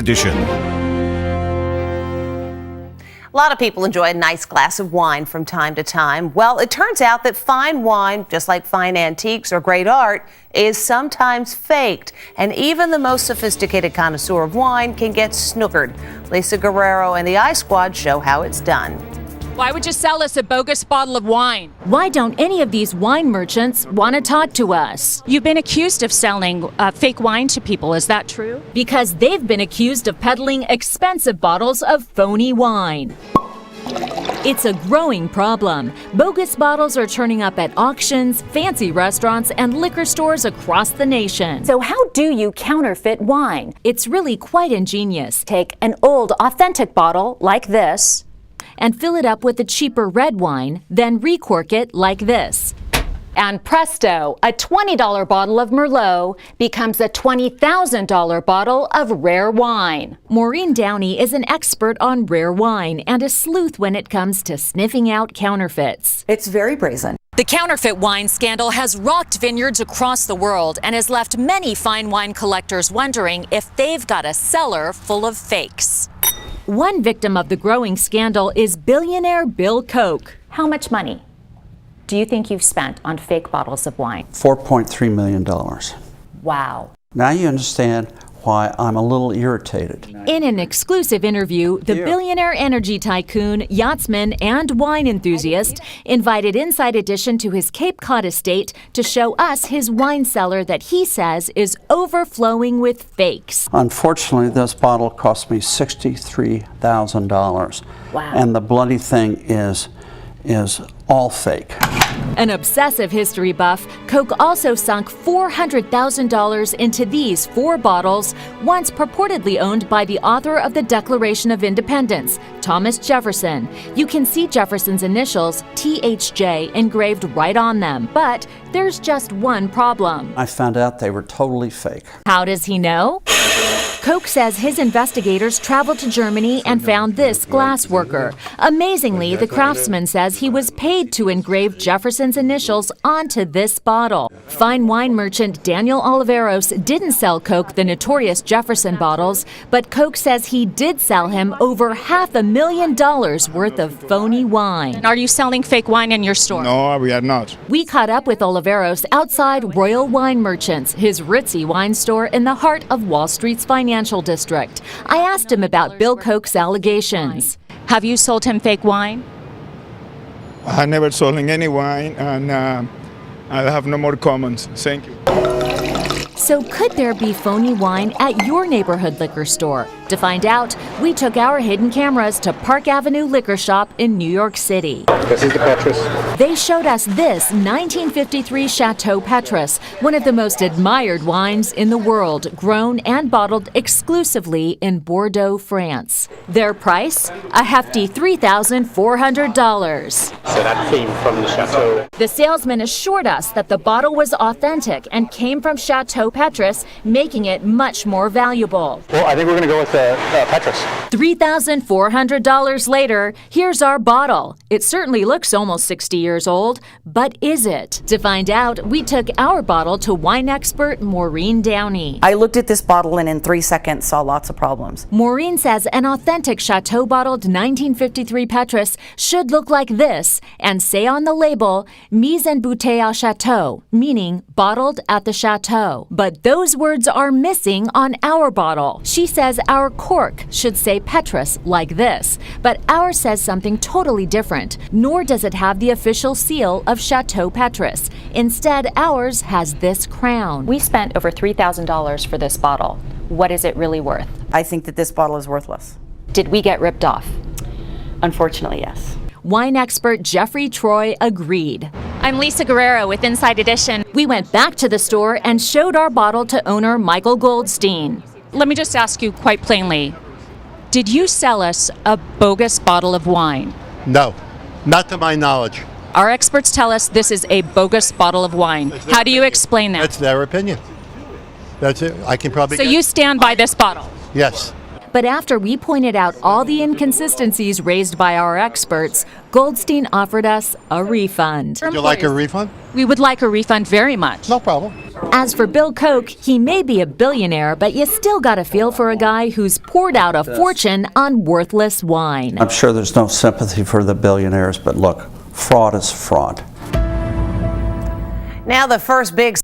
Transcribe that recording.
edition. A lot of people enjoy a nice glass of wine from time to time. Well, it turns out that fine wine, just like fine antiques or great art, is sometimes faked. And even the most sophisticated connoisseur of wine can get snookered. Lisa Guerrero and the iSquad show how it's done. Why would you sell us a bogus bottle of wine? Why don't any of these wine merchants want to talk to us? You've been accused of selling fake wine to people. Is that true? Because they've been accused of peddling expensive bottles of phony wine. It's a growing problem. Bogus bottles are turning up at auctions, fancy restaurants, and liquor stores across the nation. So how do you counterfeit wine? It's really quite ingenious. Take an old, authentic bottle like this, and fill it up with a cheaper red wine, then recork it like this. and presto, a $20 bottle of Merlot becomes a $20,000 bottle of rare wine. Maureen Downey is an expert on rare wine and a sleuth when it comes to sniffing out counterfeits. It's very brazen. The counterfeit wine scandal has rocked vineyards across the world and has left many fine wine collectors wondering if they've got a cellar full of fakes. One victim of the growing scandal is billionaire Bill Koch. How much money do you think you've spent on fake bottles of wine? $4.3 million. Wow. Now you understand why I'm a little irritated. In an exclusive interview, the billionaire energy tycoon, yachtsman, and wine enthusiast invited Inside Edition to his Cape Cod estate to show us his wine cellar that he says is overflowing with fakes. Unfortunately, this bottle cost me $63,000. Wow. And the bloody thing is all fake. An obsessive history buff, Koch also sunk $400,000 into these 4 bottles, once purportedly owned by the author of the Declaration of Independence, Thomas Jefferson. You can see Jefferson's initials, THJ, engraved right on them. But there's just one problem. I found out they were totally fake. How does he know? Koch says his investigators traveled to Germany and found this glass worker. Amazingly, the craftsman says he was paid to engrave Jefferson's initials onto this bottle. Fine wine merchant Daniel Oliveros didn't sell Koch the notorious Jefferson bottles, but Koch says he did sell him over $500,000 worth of phony wine. Are you selling fake wine in your store? No, we are not. We caught up with Oliveros outside Royal Wine Merchants, his ritzy wine store in the heart of Wall Street's financial district. I asked him about Bill Koch's allegations. Have you sold him fake wine? I never sold any wine, and I have no more comments. Thank you. So could there be phony wine at your neighborhood liquor store? To find out, we took our hidden cameras to Park Avenue Liquor Shop in New York City. This is the Petrus. They showed us this 1953 Chateau Petrus, one of the most admired wines in the world, grown and bottled exclusively in Bordeaux, France. Their price? A hefty $3,400. So that came from the Chateau. The salesman assured us that the bottle was authentic and came from Chateau Petrus, making it much more valuable. Well, I think we're going to go with Petrus. $3,400 later, here's our bottle. It certainly looks almost 60 years old, but is it? To find out, we took our bottle to wine expert Maureen Downey. I looked at this bottle and in 3 seconds saw lots of problems. Maureen says an authentic Chateau bottled 1953 Petrus should look like this and say on the label, mise en bouteille à Chateau, meaning bottled at the Chateau. But those words are missing on our bottle. She says our cork should say Petrus like this, but ours says something totally different, nor does it have the official seal of Chateau Petrus. Instead, ours has this crown. We spent over $3,000 for this bottle. What is it really worth? I think that this bottle is worthless. Did we get ripped off? Unfortunately, yes. Wine expert Jeffrey Troy agreed. I'm Lisa Guerrero with Inside Edition. We went back to the store and showed our bottle to owner Michael Goldstein. Let me just ask you quite plainly, did you sell us a bogus bottle of wine? No, not to my knowledge. Our experts tell us this is a bogus bottle of wine. How do you explain that? That's their opinion. That's it. I can probably. So you stand by this bottle? Yes. But after we pointed out all the inconsistencies raised by our experts, Goldstein offered us a refund. Would you like a refund? We would like a refund very much. No problem. As for Bill Koch, he may be a billionaire, but you still got to feel for a guy who's poured out a fortune on worthless wine. I'm sure there's no sympathy for the billionaires, but look, fraud is fraud. Now the first big